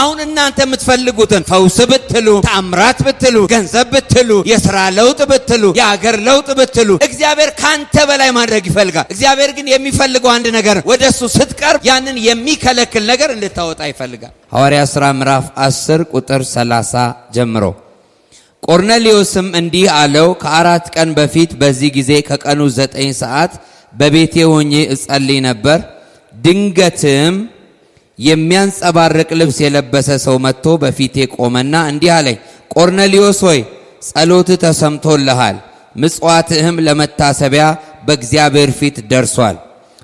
አሁን እናንተ የምትፈልጉትን ፈውስ ብትሉ፣ ተአምራት ብትሉ፣ ገንዘብ ብትሉ፣ የሥራ ለውጥ ብትሉ፣ የአገር ለውጥ ብትሉ እግዚአብሔር ካንተ በላይ ማድረግ ይፈልጋል። እግዚአብሔር ግን የሚፈልገው አንድ ነገር ወደሱ ስትቀርብ ያንን የሚከለክል ነገር እንድታወጣ ይፈልጋል። ሐዋርያት ሥራ ምዕራፍ 10 ቁጥር 30 ጀምሮ ቆርኔሌዎስም እንዲህ አለው፣ ከ4 ቀን በፊት በዚህ ጊዜ ከቀኑ 9 ሰዓት በቤቴ ሆኜ እጸልይ ነበር። ድንገትም የሚያንጸባርቅ ልብስ የለበሰ ሰው መጥቶ በፊቴ ቆመና እንዲህ አለኝ፣ ቆርኔሌዎስ ሆይ ጸሎትህ ተሰምቶልሃል፣ ምጽዋትህም ለመታሰቢያ በእግዚአብሔር ፊት ደርሷል።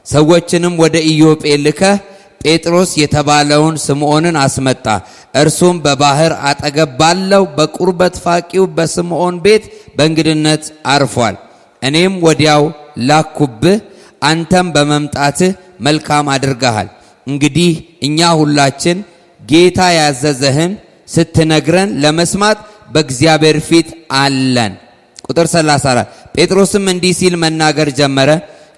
ሰዎችንም ወደ ኢዮጴ ልከህ ጴጥሮስ የተባለውን ስምዖንን አስመጣ። እርሱም በባህር አጠገብ ባለው በቁርበት ፋቂው በስምዖን ቤት በእንግድነት አርፏል። እኔም ወዲያው ላኩብህ፣ አንተም በመምጣትህ መልካም አድርገሃል። እንግዲህ እኛ ሁላችን ጌታ ያዘዘህን ስትነግረን ለመስማት በእግዚአብሔር ፊት አለን። ቁጥር 34 ጴጥሮስም እንዲህ ሲል መናገር ጀመረ፣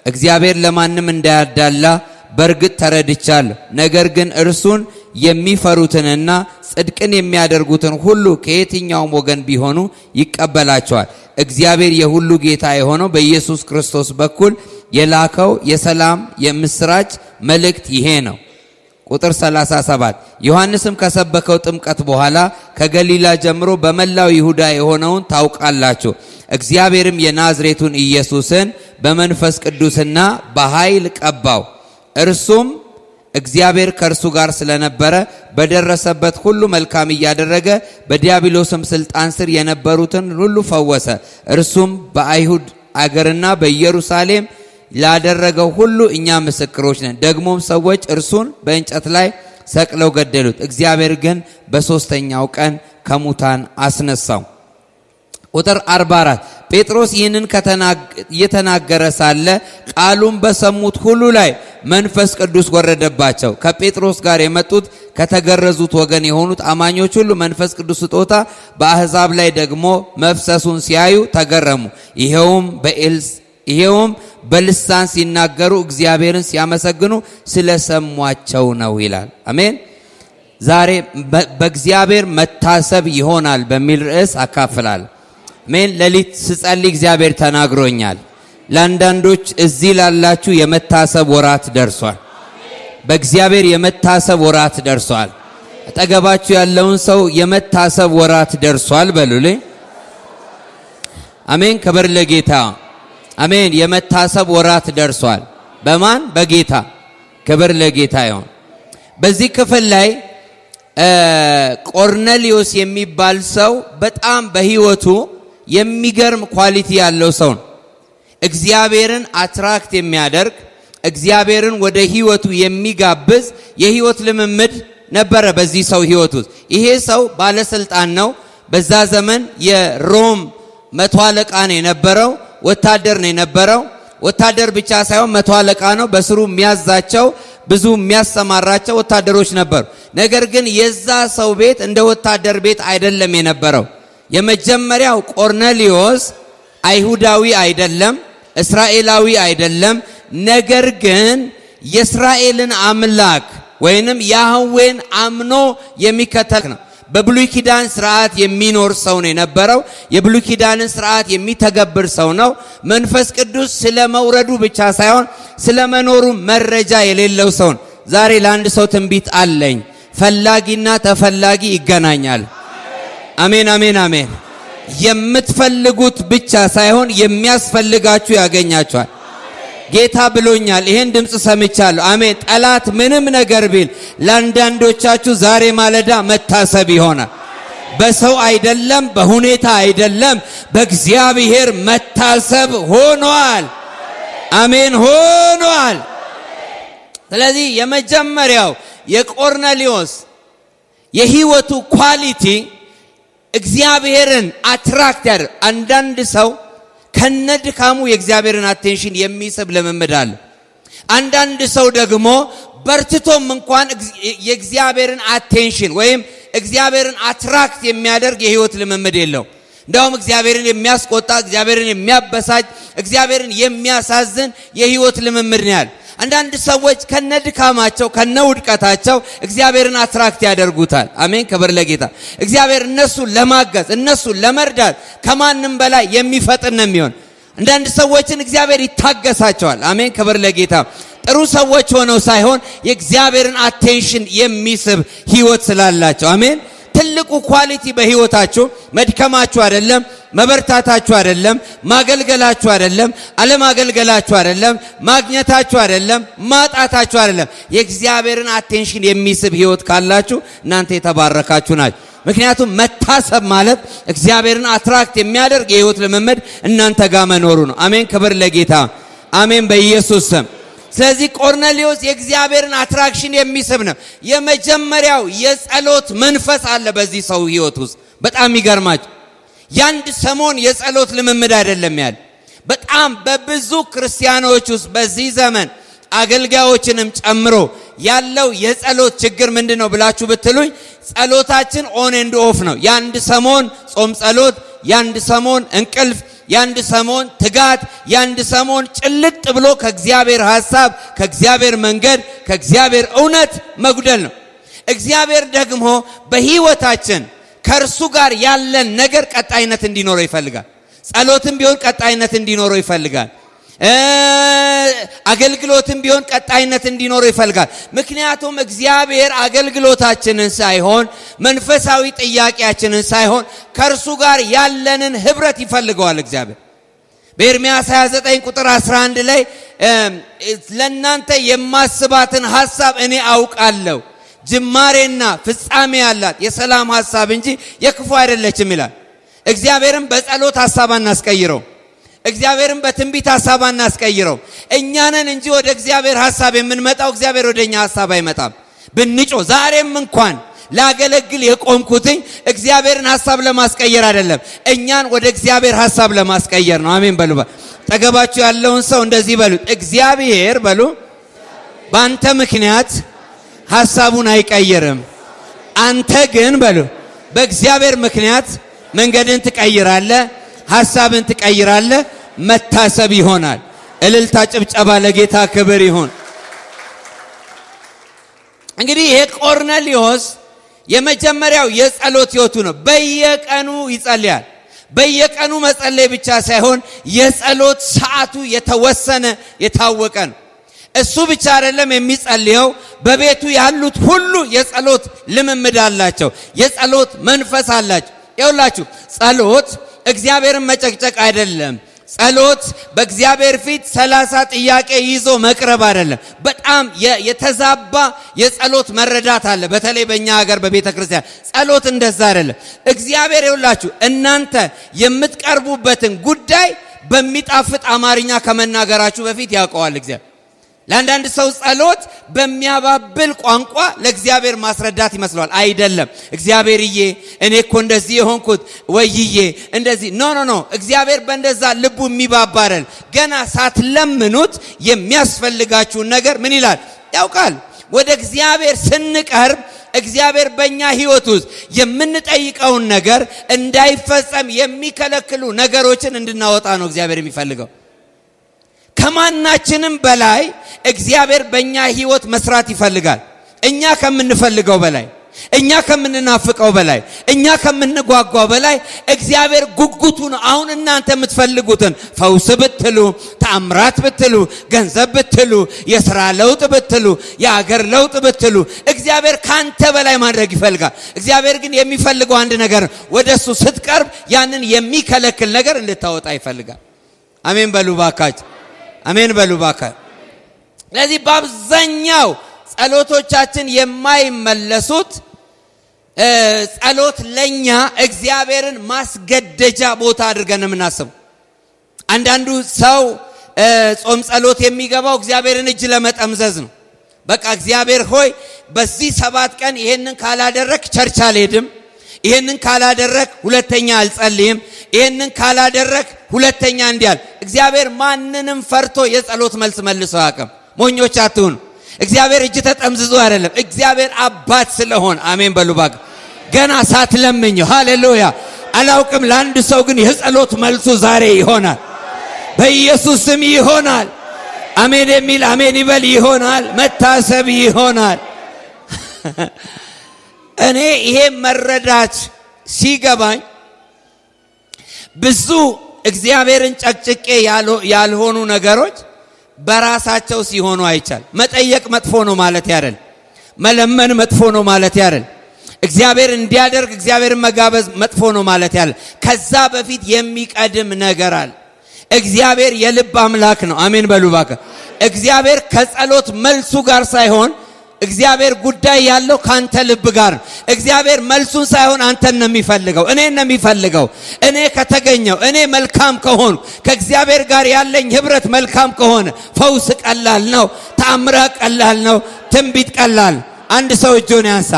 እግዚአብሔር ለማንም እንዳያዳላ በእርግጥ ተረድቻለሁ። ነገር ግን እርሱን የሚፈሩትንና ጽድቅን የሚያደርጉትን ሁሉ ከየትኛውም ወገን ቢሆኑ ይቀበላቸዋል። እግዚአብሔር የሁሉ ጌታ የሆነው በኢየሱስ ክርስቶስ በኩል የላከው የሰላም የምስራች መልእክት ይሄ ነው። ቁጥር 37 ዮሐንስም ከሰበከው ጥምቀት በኋላ ከገሊላ ጀምሮ በመላው ይሁዳ የሆነውን ታውቃላችሁ። እግዚአብሔርም የናዝሬቱን ኢየሱስን በመንፈስ ቅዱስና በኃይል ቀባው። እርሱም እግዚአብሔር ከእርሱ ጋር ስለነበረ በደረሰበት ሁሉ መልካም እያደረገ በዲያብሎስም ስልጣን ስር የነበሩትን ሁሉ ፈወሰ። እርሱም በአይሁድ አገርና በኢየሩሳሌም ላደረገው ሁሉ እኛ ምስክሮች ነን። ደግሞም ሰዎች እርሱን በእንጨት ላይ ሰቅለው ገደሉት። እግዚአብሔር ግን በሦስተኛው ቀን ከሙታን አስነሳው። ቁጥር 44 ጴጥሮስ ይህንን እየተናገረ ሳለ ቃሉን በሰሙት ሁሉ ላይ መንፈስ ቅዱስ ወረደባቸው። ከጴጥሮስ ጋር የመጡት ከተገረዙት ወገን የሆኑት አማኞች ሁሉ መንፈስ ቅዱስ ስጦታ በአሕዛብ ላይ ደግሞ መፍሰሱን ሲያዩ ተገረሙ። ይሄውም በልሳን ሲናገሩ እግዚአብሔርን ሲያመሰግኑ ስለሰሟቸው ነው ይላል። አሜን። ዛሬ በእግዚአብሔር መታሰብ ይሆናል በሚል ርዕስ አካፍላለሁ። አሜን። ሌሊት ስጸልይ እግዚአብሔር ተናግሮኛል። ለአንዳንዶች እዚህ ላላችሁ የመታሰብ ወራት ደርሷል። በእግዚአብሔር የመታሰብ ወራት ደርሷል። አጠገባችሁ ያለውን ሰው የመታሰብ ወራት ደርሷል በሉልኝ። አሜን። ክብር ለጌታ። አሜን። የመታሰብ ወራት ደርሷል። በማን? በጌታ። ክብር ለጌታ ይሁን። በዚህ ክፍል ላይ ቆርኔሌዎስ የሚባል ሰው በጣም በህይወቱ የሚገርም ኳሊቲ ያለው ሰው ነው። እግዚአብሔርን አትራክት የሚያደርግ እግዚአብሔርን ወደ ህይወቱ የሚጋብዝ የህይወት ልምምድ ነበረ በዚህ ሰው ህይወት ውስጥ። ይሄ ሰው ባለስልጣን ነው። በዛ ዘመን የሮም መቶ አለቃ ነው የነበረው፣ ወታደር ነው የነበረው። ወታደር ብቻ ሳይሆን መቶ አለቃ ነው። በስሩ የሚያዛቸው ብዙ የሚያሰማራቸው ወታደሮች ነበሩ። ነገር ግን የዛ ሰው ቤት እንደ ወታደር ቤት አይደለም የነበረው። የመጀመሪያው ቆርኔሌዎስ አይሁዳዊ አይደለም፣ እስራኤላዊ አይደለም። ነገር ግን የእስራኤልን አምላክ ወይንም ያህዌን አምኖ የሚከተል ነው። በብሉይ ኪዳን ስርዓት የሚኖር ሰው ነው የነበረው። የብሉይ ኪዳንን ስርዓት የሚተገብር ሰው ነው። መንፈስ ቅዱስ ስለመውረዱ ብቻ ሳይሆን ስለመኖሩ መረጃ የሌለው ሰው ነው። ዛሬ ለአንድ ሰው ትንቢት አለኝ። ፈላጊና ተፈላጊ ይገናኛል። አሜን፣ አሜን፣ አሜን። የምትፈልጉት ብቻ ሳይሆን የሚያስፈልጋችሁ ያገኛችኋል። ጌታ ብሎኛል። ይሄን ድምጽ ሰምቻለሁ። አሜን። ጠላት ምንም ነገር ቢል ለአንዳንዶቻችሁ ዛሬ ማለዳ መታሰብ ይሆናል። በሰው አይደለም፣ በሁኔታ አይደለም፣ በእግዚአብሔር መታሰብ ሆኗል። አሜን፣ ሆኗል። ስለዚህ የመጀመሪያው የቆርኔሌዎስ የህይወቱ ኳሊቲ እግዚአብሔርን አትራክት ያደርግ። አንዳንድ ሰው ከነድካሙ የእግዚአብሔርን አቴንሽን የሚስብ ልምምድ አለ። አንዳንድ ሰው ደግሞ በርትቶም እንኳን የእግዚአብሔርን አቴንሽን ወይም እግዚአብሔርን አትራክት የሚያደርግ የህይወት ልምምድ የለው። እንደውም እግዚአብሔርን የሚያስቆጣ፣ እግዚአብሔርን የሚያበሳጭ፣ እግዚአብሔርን የሚያሳዝን የህይወት ልምምድ ነው ያለ። አንዳንድ ሰዎች ከነድካማቸው ከነውድቀታቸው እግዚአብሔርን አትራክት ያደርጉታል። አሜን፣ ክብር ለጌታ። እግዚአብሔር እነሱን ለማገዝ እነሱን ለመርዳት ከማንም በላይ የሚፈጥን ነው የሚሆን። አንዳንድ ሰዎችን እግዚአብሔር ይታገሳቸዋል። አሜን፣ ክብር ለጌታ። ጥሩ ሰዎች ሆነው ሳይሆን የእግዚአብሔርን አቴንሽን የሚስብ ህይወት ስላላቸው። አሜን። ትልቁ ኳሊቲ በህይወታችሁ መድከማችሁ አይደለም፣ መበርታታችሁ አይደለም፣ ማገልገላችሁ አይደለም፣ አለማገልገላችሁ አይደለም፣ ማግኘታችሁ አይደለም፣ ማጣታችሁ አይደለም። የእግዚአብሔርን አቴንሽን የሚስብ ህይወት ካላችሁ እናንተ የተባረካችሁ ናችሁ። ምክንያቱም መታሰብ ማለት እግዚአብሔርን አትራክት የሚያደርግ የህይወት ልምምድ እናንተ ጋር መኖሩ ነው። አሜን፣ ክብር ለጌታ። አሜን፣ በኢየሱስ ስም። ስለዚህ ቆርኔሌዎስ የእግዚአብሔርን አትራክሽን የሚስብ ነው። የመጀመሪያው የጸሎት መንፈስ አለ በዚህ ሰው ህይወት ውስጥ። በጣም ይገርማችሁ፣ ያንድ ሰሞን የጸሎት ልምምድ አይደለም ያለ። በጣም በብዙ ክርስቲያኖች ውስጥ በዚህ ዘመን አገልጋዮችንም ጨምሮ ያለው የጸሎት ችግር ምንድነው ብላችሁ ብትሉኝ፣ ጸሎታችን ኦን ኤንድ ኦፍ ነው። ያንድ ሰሞን ጾም ጸሎት፣ ያንድ ሰሞን እንቅልፍ፣ ያንድ ሰሞን ትጋት፣ ያንድ ሰሞን ጭልጥ ብሎ ከእግዚአብሔር ሐሳብ፣ ከእግዚአብሔር መንገድ፣ ከእግዚአብሔር እውነት መጉደል ነው። እግዚአብሔር ደግሞ በህይወታችን ከእርሱ ጋር ያለን ነገር ቀጣይነት እንዲኖረው ይፈልጋል። ጸሎትም ቢሆን ቀጣይነት እንዲኖረው ይፈልጋል። አገልግሎትም ቢሆን ቀጣይነት እንዲኖረው ይፈልጋል። ምክንያቱም እግዚአብሔር አገልግሎታችንን ሳይሆን መንፈሳዊ ጥያቄያችንን ሳይሆን ከእርሱ ጋር ያለንን ህብረት ይፈልገዋል እግዚአብሔር። በኤርምያስ 29 ቁጥር 11 ላይ ለእናንተ የማስባትን ሐሳብ እኔ አውቃለሁ፣ ጅማሬና ፍጻሜ ያላት የሰላም ሐሳብ እንጂ የክፉ አይደለችም ይላል። እግዚአብሔርን በጸሎት ሐሳብ አናስቀይረው። እግዚአብሔርን በትንቢት ሐሳብ አናስቀይረው። እኛንን እንጂ ወደ እግዚአብሔር ሐሳብ የምንመጣው፣ እግዚአብሔር ወደኛ ሐሳብ አይመጣም። ብንጮ ዛሬም እንኳን ላገለግል የቆምኩትኝ እግዚአብሔርን ሐሳብ ለማስቀየር አይደለም፣ እኛን ወደ እግዚአብሔር ሐሳብ ለማስቀየር ነው። አሜን በሉ። ጠገባችሁ ያለውን ሰው እንደዚህ በሉት፣ እግዚአብሔር በሉ በአንተ ምክንያት ሐሳቡን አይቀየርም። አንተ ግን በሉ በእግዚአብሔር ምክንያት መንገድን ትቀይራለህ፣ ሐሳብን ትቀይራለህ፣ መታሰብ ይሆናል። እልልታ ጭብጨባ ለጌታ ክብር ይሁን። እንግዲህ ይሄ ቆርኔሌዎስ የመጀመሪያው የጸሎት ህይወቱ ነው። በየቀኑ ይጸልያል። በየቀኑ መጸለይ ብቻ ሳይሆን የጸሎት ሰዓቱ የተወሰነ የታወቀ ነው። እሱ ብቻ አይደለም የሚጸልየው፣ በቤቱ ያሉት ሁሉ የጸሎት ልምምድ አላቸው፣ የጸሎት መንፈስ አላቸው። ይኸውላችሁ ጸሎት እግዚአብሔርን መጨቅጨቅ አይደለም። ጸሎት በእግዚአብሔር ፊት 30 ጥያቄ ይዞ መቅረብ አይደለም። በጣም የተዛባ የጸሎት መረዳት አለ። በተለይ በእኛ ሀገር በቤተ ክርስቲያን ጸሎት እንደዛ አይደለም። እግዚአብሔር ይኸውላችሁ እናንተ የምትቀርቡበትን ጉዳይ በሚጣፍጥ አማርኛ ከመናገራችሁ በፊት ያውቀዋል እግዚአብሔር። ለአንዳንድ ሰው ጸሎት በሚያባብል ቋንቋ ለእግዚአብሔር ማስረዳት ይመስለዋል። አይደለም። እግዚአብሔርዬ እኔ እኮ እንደዚህ የሆንኩት ወይዬ እንደዚህ ኖ እግዚአብሔር በእንደዛ ልቡ የሚባባረል ገና ሳትለምኑት የሚያስፈልጋችሁን ነገር ምን ይላል ያውቃል። ወደ እግዚአብሔር ስንቀርብ እግዚአብሔር በእኛ ህይወት ውስጥ የምንጠይቀውን ነገር እንዳይፈጸም የሚከለክሉ ነገሮችን እንድናወጣ ነው እግዚአብሔር የሚፈልገው። ከማናችንም በላይ እግዚአብሔር በእኛ ህይወት መስራት ይፈልጋል። እኛ ከምንፈልገው በላይ፣ እኛ ከምንናፍቀው በላይ፣ እኛ ከምንጓጓው በላይ እግዚአብሔር ጉጉቱ ነው። አሁን እናንተ የምትፈልጉትን ፈውስ ብትሉ፣ ተአምራት ብትሉ፣ ገንዘብ ብትሉ፣ የሥራ ለውጥ ብትሉ፣ የአገር ለውጥ ብትሉ እግዚአብሔር ካንተ በላይ ማድረግ ይፈልጋል። እግዚአብሔር ግን የሚፈልገው አንድ ነገር፣ ወደሱ ስትቀርብ ያንን የሚከለክል ነገር እንድታወጣ ይፈልጋል። አሜን በሉ ባካችሁ። አሜን በሉ ባካችሁ። ስለዚህ በአብዛኛው ጸሎቶቻችን የማይመለሱት ጸሎት ለኛ እግዚአብሔርን ማስገደጃ ቦታ አድርገን የምናስበው። አንዳንዱ ሰው ጾም ጸሎት የሚገባው እግዚአብሔርን እጅ ለመጠምዘዝ ነው። በቃ እግዚአብሔር ሆይ በዚህ 7 ቀን ይሄንን ካላደረክ ቸርች አልሄድም፣ ይሄንን ካላደረክ ሁለተኛ አልጸልይም፣ ይሄንን ካላደረክ ሁለተኛ እንዲያል። እግዚአብሔር ማንንም ፈርቶ የጸሎት መልስ መልሶ አያውቅም። ሞኞች አትሁኑ። እግዚአብሔር እጅ ተጠምዝዞ አይደለም፣ እግዚአብሔር አባት ስለሆነ አሜን በሉ ባክ። ገና ሳትለምኙ ሃሌሉያ አላውቅም። ለአንድ ሰው ግን የጸሎት መልሱ ዛሬ ይሆናል፣ በኢየሱስ ስም ይሆናል። አሜን የሚል አሜን ይበል። ይሆናል፣ መታሰብ ይሆናል። እኔ ይሄ መረዳት ሲገባኝ ብዙ እግዚአብሔርን ጨቅጭቄ ያልሆኑ ነገሮች በራሳቸው ሲሆኑ አይቻል። መጠየቅ መጥፎ ነው ማለት ያረል፣ መለመን መጥፎ ነው ማለት ያረል፣ እግዚአብሔር እንዲያደርግ እግዚአብሔርን መጋበዝ መጥፎ ነው ማለት ያረል። ከዛ በፊት የሚቀድም ነገር አለ። እግዚአብሔር የልብ አምላክ ነው። አሜን በሉ ባከ። እግዚአብሔር ከጸሎት መልሱ ጋር ሳይሆን እግዚአብሔር ጉዳይ ያለው ካንተ ልብ ጋር። እግዚአብሔር መልሱን ሳይሆን አንተን ነው የሚፈልገው፣ እኔን ነው የሚፈልገው። እኔ ከተገኘው፣ እኔ መልካም ከሆኑ፣ ከእግዚአብሔር ጋር ያለኝ ህብረት መልካም ከሆነ ፈውስ ቀላል ነው፣ ተአምራት ቀላል ነው፣ ትንቢት ቀላል። አንድ ሰው እጁን ያንሳ።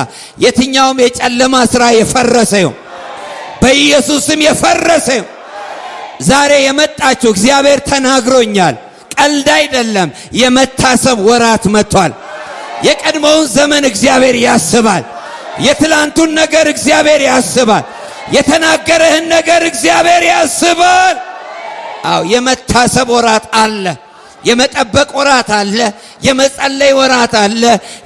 የትኛውም የጨለማ ስራ የፈረሰ ይሁን በኢየሱስም የፈረሰ ይሁን። ዛሬ የመጣችሁ እግዚአብሔር ተናግሮኛል፣ ቀልድ አይደለም። የመታሰብ ወራት መጥቷል። የቀድሞውን ዘመን እግዚአብሔር ያስባል። የትላንቱን ነገር እግዚአብሔር ያስባል። የተናገረህን ነገር እግዚአብሔር ያስባል። አዎ የመታሰብ ወራት አለ። የመጠበቅ ወራት አለ። የመጸለይ ወራት አለ።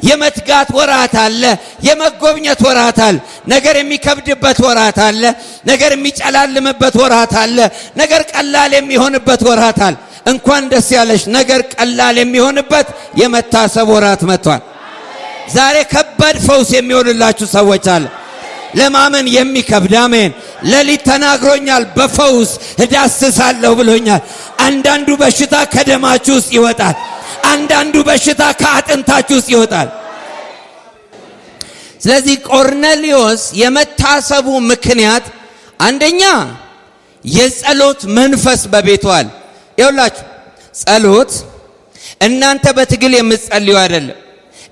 የመትጋት ወራት አለ። የመጎብኘት ወራት አለ። ነገር የሚከብድበት ወራት አለ። ነገር የሚጨላልምበት ወራት አለ። ነገር ቀላል የሚሆንበት ወራት አለ። እንኳን ደስ ያለሽ። ነገር ቀላል የሚሆንበት የመታሰብ ወራት መጥቷል። ዛሬ ከባድ ፈውስ የሚሆንላችሁ ሰዎች አለ። ለማመን የሚከብድ አሜን። ሌሊት ተናግሮኛል፣ በፈውስ እዳስሳለሁ ብሎኛል። አንዳንዱ በሽታ ከደማችሁ ውስጥ ይወጣል። አንዳንዱ በሽታ ከአጥንታችሁ ውስጥ ይወጣል። ስለዚህ ቆርኔሌዎስ የመታሰቡ ምክንያት አንደኛ የጸሎት መንፈስ በቤቱ አለ። ይኸውላችሁ ጸሎት እናንተ በትግል የምትጸልዩ አይደለም።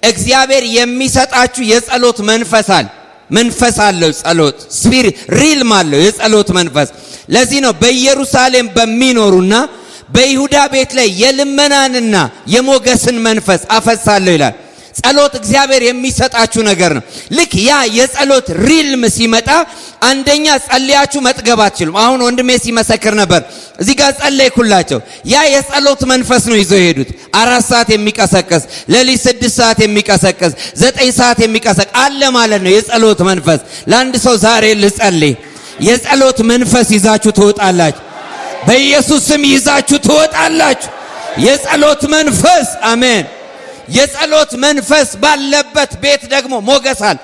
እግዚአብሔር የሚሰጣችሁ የጸሎት መንፈስ አለ። መንፈስ አለው ጸሎት፣ ስፒሪት ሪልም አለው የጸሎት መንፈስ። ለዚህ ነው በኢየሩሳሌም በሚኖሩና በይሁዳ ቤት ላይ የልመናንና የሞገስን መንፈስ አፈሳለሁ ይላል። ጸሎት እግዚአብሔር የሚሰጣችሁ ነገር ነው። ልክ ያ የጸሎት ሪልም ሲመጣ አንደኛ ጸልያችሁ መጥገብ አትችሉም። አሁን ወንድሜ ሲመሰክር ነበር። እዚህ ጋር ጸለይኩላቸው። ያ የጸሎት መንፈስ ነው ይዘው ሄዱት። 4 ሰዓት የሚቀሰቀስ ሌሊት 6 ሰዓት የሚቀሰቀስ 9 ሰዓት የሚቀሰቀስ አለ ማለት ነው የጸሎት መንፈስ። ለአንድ ሰው ዛሬ ልጸልይ፣ የጸሎት መንፈስ ይዛችሁ ትወጣላችሁ። በኢየሱስ ስም ይዛችሁ ትወጣላችሁ። የጸሎት መንፈስ አሜን። የጸሎት መንፈስ ባለበት ቤት ደግሞ ሞገስ አለ።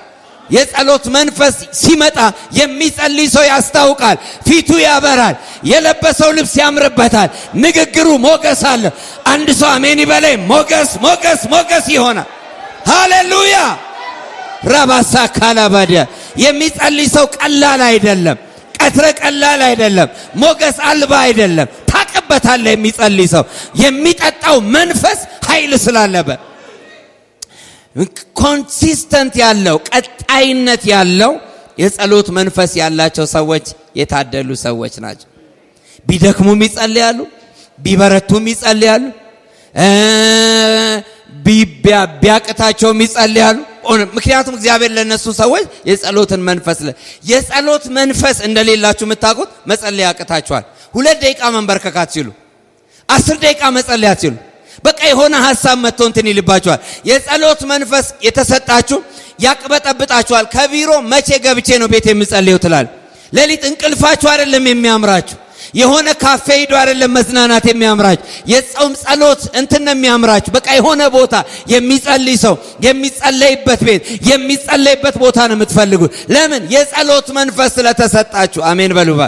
የጸሎት መንፈስ ሲመጣ የሚጸልይ ሰው ያስታውቃል፣ ፊቱ ያበራል፣ የለበሰው ልብስ ያምርበታል፣ ንግግሩ ሞገስ አለ። አንድ ሰው አሜን ይበለኝ። ሞገስ ሞገስ ሞገስ ይሆናል። ሃሌሉያ ረባሳ ካላባዲያ የሚጸልይ ሰው ቀላል አይደለም። ቀትረ ቀላል አይደለም። ሞገስ አልባ አይደለም። ታቀበታለ የሚጸልይ ሰው የሚጠጣው መንፈስ ኃይል ስላለበት ኮንሲስተንት ያለው ቀጣይነት ያለው የጸሎት መንፈስ ያላቸው ሰዎች የታደሉ ሰዎች ናቸው። ቢደክሙም ይጸልያሉ፣ ቢበረቱም ይጸልያሉ፣ ቢያቅታቸውም ይጸልያሉ። ምክንያቱም እግዚአብሔር ለነሱ ሰዎች የጸሎት መንፈስ እንደሌላችሁ የምታውቁት መጸለይ ያቅታችኋል። 2 ደቂቃ መንበርከካት ሲሉ 10 ደቂቃ መጸለያት ሲሉ በቃ የሆነ ሐሳብ መጥቶ እንትን ይልባችኋል። የጸሎት መንፈስ የተሰጣችሁ ያቅበጠብጣችኋል። ከቢሮ መቼ ገብቼ ነው ቤት የምጸልየው ትላል። ሌሊት እንቅልፋችሁ አይደለም የሚያምራችሁ። የሆነ ካፌ ሄዶ አይደለም መዝናናት የሚያምራችሁ። የጾም ጸሎት እንትን ነው የሚያምራችሁ። በቃ የሆነ ቦታ የሚጸልይ ሰው የሚጸለይበት ቤት የሚጸለይበት ቦታ ነው የምትፈልጉት። ለምን? የጸሎት መንፈስ ስለተሰጣችሁ። አሜን በሉባ።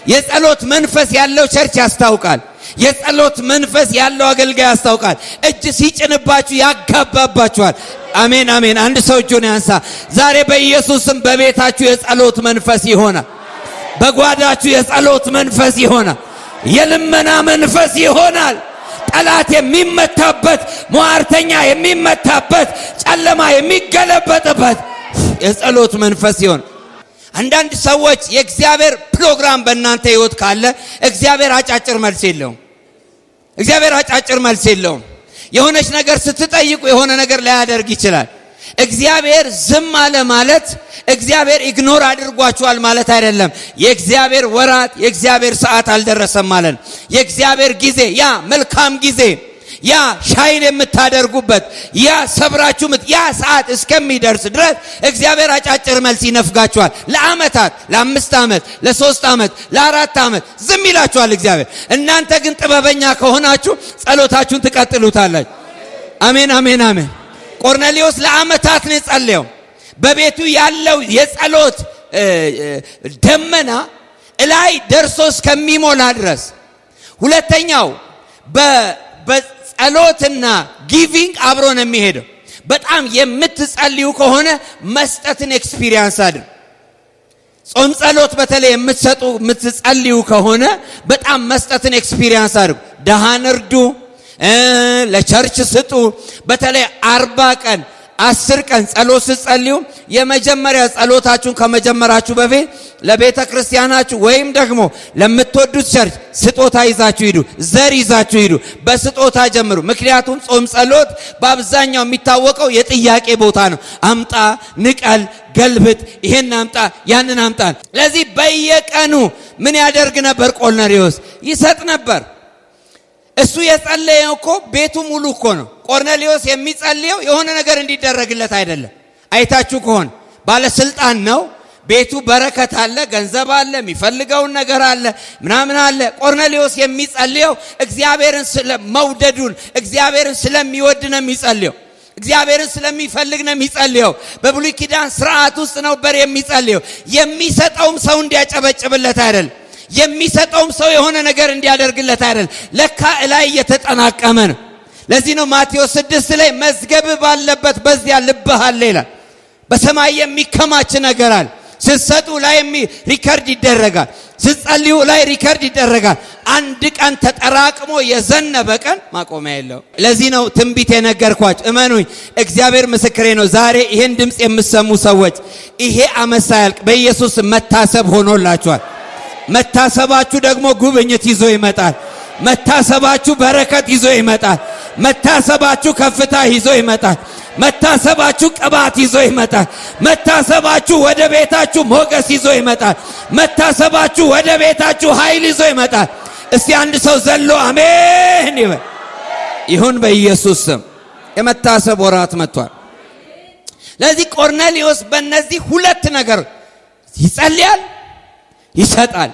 የጸሎት መንፈስ ያለው ቸርች ያስታውቃል። የጸሎት መንፈስ ያለው አገልጋይ ያስታውቃል። እጅ ሲጭንባችሁ ያጋባባችኋል። አሜን አሜን። አንድ ሰው እጁን ያንሳ። ዛሬ በኢየሱስም በቤታችሁ የጸሎት መንፈስ ይሆናል። በጓዳችሁ የጸሎት መንፈስ ይሆናል። የልመና መንፈስ ይሆናል። ጠላት የሚመታበት፣ ሟርተኛ የሚመታበት፣ ጨለማ የሚገለበጥበት የጸሎት መንፈስ ይሆናል። አንዳንድ ሰዎች የእግዚአብሔር ፕሮግራም በእናንተ ህይወት ካለ እግዚአብሔር አጫጭር መልስ የለውም። እግዚአብሔር አጫጭር መልስ የለውም። የሆነች ነገር ስትጠይቁ የሆነ ነገር ላያደርግ ይችላል። እግዚአብሔር ዝም አለ ማለት እግዚአብሔር ኢግኖር አድርጓችኋል ማለት አይደለም። የእግዚአብሔር ወራት የእግዚአብሔር ሰዓት አልደረሰም ማለት ነው። የእግዚአብሔር ጊዜ ያ መልካም ጊዜ ያ ሻይን የምታደርጉበት ያ ሰብራችሁ ያ ሰዓት እስከሚደርስ ድረስ እግዚአብሔር አጫጭር መልስ ይነፍጋችኋል። ለአመታት፣ ለ5 ዓመት፣ ለ3 ዓመት፣ ለ4 ዓመት ዝም ይላችኋል እግዚአብሔር። እናንተ ግን ጥበበኛ ከሆናችሁ ጸሎታችሁን ትቀጥሉታላችሁ። አሜን አሜን አሜን። ቆርኔሌዎስ ለአመታት ነው የጸለየው። በቤቱ ያለው የጸሎት ደመና ላይ ደርሶ እስከሚሞላ ድረስ። ሁለተኛው በጸሎትና ጊቪንግ አብሮ ነው የሚሄደው። በጣም የምትጸልዩ ከሆነ መስጠትን ኤክስፒሪየንስ አድርጉ። ጾም ጸሎት በተለይ የምትጸልዩ ከሆነ በጣም መስጠትን ኤክስፒሪየንስ አድርጉ። ደሃን እርዱ፣ ለቸርች ስጡ። በተለይ 40 ቀን 10 ቀን ጸሎት ስትጸልዩ የመጀመሪያ ጸሎታችሁን ከመጀመራችሁ በፊት ለቤተ ክርስቲያናችሁ ወይም ደግሞ ለምትወዱት ቸርች ስጦታ ይዛችሁ ሂዱ፣ ዘር ይዛችሁ ሂዱ። በስጦታ ጀምሩ። ምክንያቱም ጾም ጸሎት በአብዛኛው የሚታወቀው የጥያቄ ቦታ ነው። አምጣ፣ ንቀል፣ ገልብጥ፣ ይሄን አምጣ፣ ያንን አምጣ። ስለዚህ በየቀኑ ምን ያደርግ ነበር? ቆርኔሌዎስ ይሰጥ ነበር። እሱ የጸለየው እኮ ቤቱ ሙሉ እኮ ነው። ቆርኔሌዎስ የሚጸልየው የሆነ ነገር እንዲደረግለት አይደለም። አይታችሁ ከሆነ ባለስልጣን ነው። ቤቱ በረከት አለ፣ ገንዘብ አለ፣ የሚፈልገውን ነገር አለ፣ ምናምን አለ። ቆርኔሌዎስ የሚጸልየው እግዚአብሔርን ስለመውደዱን እግዚአብሔርን ስለሚወድ ነው የሚጸልየው። እግዚአብሔርን ስለሚፈልግ ነው የሚጸልየው። በብሉይ ኪዳን ስርዓት ውስጥ ነበር የሚጸልየው። የሚሰጠውም ሰው እንዲያጨበጭብለት አይደለም። የሚሰጠውም ሰው የሆነ ነገር እንዲያደርግለት አይደል። ለካ ላይ እየተጠናቀመ ነው። ለዚህ ነው ማቴዎስ 6 ላይ መዝገብ ባለበት በዚያ ልብህ አለ ይላል። በሰማይ የሚከማች ነገር አለ። ስትሰጡ ላይ ሪከርድ ይደረጋል። ስትጸልዩ ላይ ሪከርድ ይደረጋል። አንድ ቀን ተጠራቅሞ የዘነበ ቀን ማቆሚያ የለው። ለዚህ ነው ትንቢት የነገርኳችሁ። እመኑኝ፣ እግዚአብሔር ምስክሬ ነው። ዛሬ ይሄን ድምጽ የምትሰሙ ሰዎች ይሄ ዓመት ሳያልቅ በኢየሱስ መታሰብ ሆኖላችኋል። መታሰባችሁ ደግሞ ጉብኝት ይዞ ይመጣል። መታሰባችሁ በረከት ይዞ ይመጣል። መታሰባችሁ ከፍታ ይዞ ይመጣል። መታሰባችሁ ቅባት ይዞ ይመጣል። መታሰባችሁ ወደ ቤታችሁ ሞገስ ይዞ ይመጣል። መታሰባችሁ ወደ ቤታችሁ ኃይል ይዞ ይመጣል። እስቲ አንድ ሰው ዘሎ አሜን ይበል። ይሁን በኢየሱስ ስም። የመታሰብ ወራት መጥቷል። ለዚህ ቆርኔሌዎስ በእነዚህ ሁለት ነገር ይጸልያል፣ ይሰጣል፣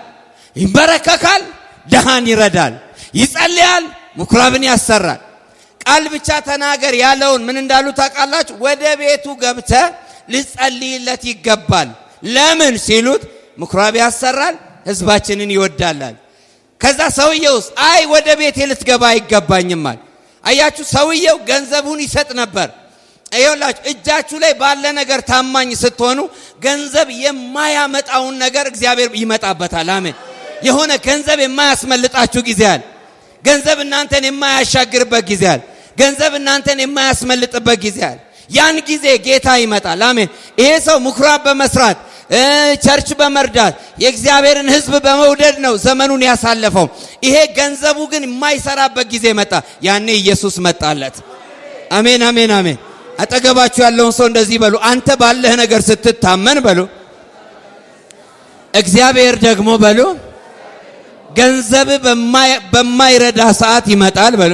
ይበረከካል፣ ደሃን ይረዳል። ይጸልያል፣ ምኩራብን ያሰራል። ቃል ብቻ ተናገር ያለውን ምን እንዳሉ ታውቃላችሁ? ወደ ቤቱ ገብተ ልጸልይለት ይገባል። ለምን ሲሉት ምኩራብ ያሰራል፣ ህዝባችንን ይወዳላል። ከዛ ሰውየውስ አይ ወደ ቤቴ ልትገባ አይገባኝማል። አያችሁ፣ ሰውየው ገንዘቡን ይሰጥ ነበር። አይውላችሁ፣ እጃችሁ ላይ ባለ ነገር ታማኝ ስትሆኑ ገንዘብ የማያመጣውን ነገር እግዚአብሔር ይመጣበታል። አሜን። የሆነ ገንዘብ የማያስመልጣችሁ ጊዜ አለ። ገንዘብ እናንተን የማያሻግርበት ጊዜ አለ። ገንዘብ እናንተን የማያስመልጥበት ጊዜ አለ። ያን ጊዜ ጌታ ይመጣል። አሜን። ይሄ ሰው ምኩራብ በመስራት ቸርች በመርዳት የእግዚአብሔርን ሕዝብ በመውደድ ነው ዘመኑን ያሳለፈው። ይሄ ገንዘቡ ግን የማይሰራበት ጊዜ መጣ። ያኔ ኢየሱስ መጣለት። አሜን አሜን አሜን። አጠገባችሁ ያለውን ሰው እንደዚህ በሉ፣ አንተ ባለህ ነገር ስትታመን በሉ፣ እግዚአብሔር ደግሞ በሉ ገንዘብ በማይረዳ ሰዓት ይመጣል በሉ።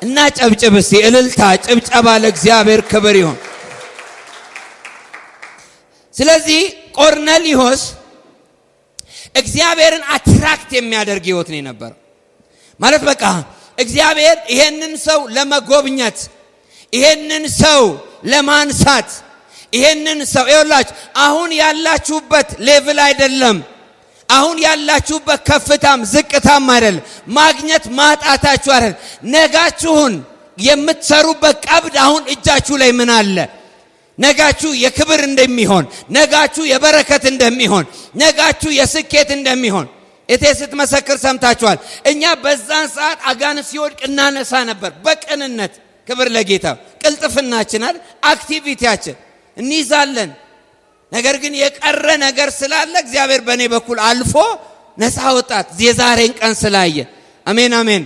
እና ጨብጭብ እስቲ፣ እልልታ ጭብጨባ ለእግዚአብሔር ክብር ይሁን። ስለዚህ ቆርኔሌዎስ እግዚአብሔርን አትራክት የሚያደርግ ህይወት ነው የነበረው። ማለት በቃ እግዚአብሔር ይሄንን ሰው ለመጎብኘት፣ ይሄንን ሰው ለማንሳት፣ ይሄንን ሰው ይኸውላችሁ አሁን ያላችሁበት ሌቭል አይደለም። አሁን ያላችሁበት ከፍታም ዝቅታም አይደለም። ማግኘት ማጣታችሁ አይደለም። ነጋችሁን የምትሰሩበት ቀብድ አሁን እጃችሁ ላይ ምን አለ? ነጋችሁ የክብር እንደሚሆን፣ ነጋችሁ የበረከት እንደሚሆን፣ ነጋችሁ የስኬት እንደሚሆን እቴ ስትመሰክር ሰምታችኋል። እኛ በዛን ሰዓት አጋንንት ሲወድቅ እናነሳ ነበር በቅንነት። ክብር ለጌታ። ቅልጥፍናችን አይደል፣ አክቲቪቲያችን እንይዛለን። ነገር ግን የቀረ ነገር ስላለ እግዚአብሔር በእኔ በኩል አልፎ ነፃ ወጣት የዛሬን ቀን ስላየ። አሜን አሜን።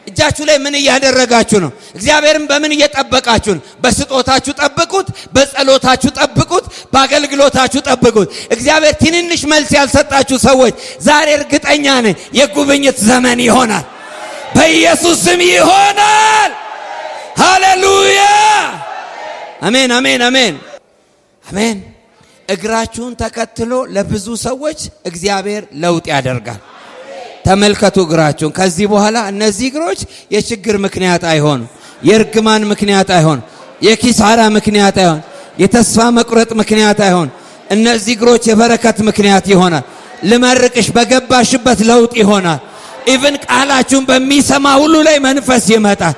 እጃችሁ ላይ ምን እያደረጋችሁ ነው? እግዚአብሔርን በምን እየጠበቃችሁ ነው? በስጦታችሁ ጠብቁት፣ በጸሎታችሁ ጠብቁት፣ በአገልግሎታችሁ ጠብቁት። እግዚአብሔር ትንንሽ መልስ ያልሰጣችሁ ሰዎች ዛሬ እርግጠኛ ነኝ የጉብኝት ዘመን ይሆናል። በኢየሱስ ስም ይሆናል። ሃሌሉያ አሜን አሜን አሜን አሜን። እግራችሁን ተከትሎ ለብዙ ሰዎች እግዚአብሔር ለውጥ ያደርጋል። ተመልከቱ እግራችሁን። ከዚህ በኋላ እነዚህ እግሮች የችግር ምክንያት አይሆኑ፣ የእርግማን ምክንያት አይሆን፣ የኪሳራ ምክንያት አይሆን፣ የተስፋ መቁረጥ ምክንያት አይሆን። እነዚህ እግሮች የበረከት ምክንያት ይሆናል። ልመርቅሽ፣ በገባሽበት ለውጥ ይሆናል። ኢቭን ቃላችሁን በሚሰማ ሁሉ ላይ መንፈስ ይመጣል።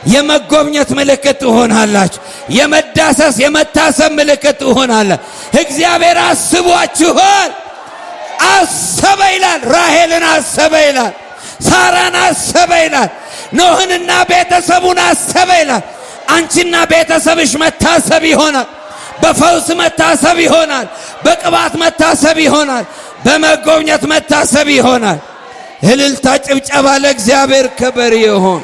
የመጎብኘት ምልክት ትሆናላችሁ። የመዳሰስ የመታሰብ ምልክት ትሆናላችሁ። እግዚአብሔር አስቧችኋል። አሰበ ይላል። ራሔልን አሰበ ይላል። ሳራን አሰበ ይላል። ኖህንና ቤተሰቡን አሰበ ይላል። አንቺና ቤተሰብሽ መታሰብ ይሆናል። በፈውስ መታሰብ ይሆናል። በቅባት መታሰብ ይሆናል። በመጎብኘት መታሰብ ይሆናል። እልልታ ጭብጨባ ለእግዚአብሔር ክብር ይሁን።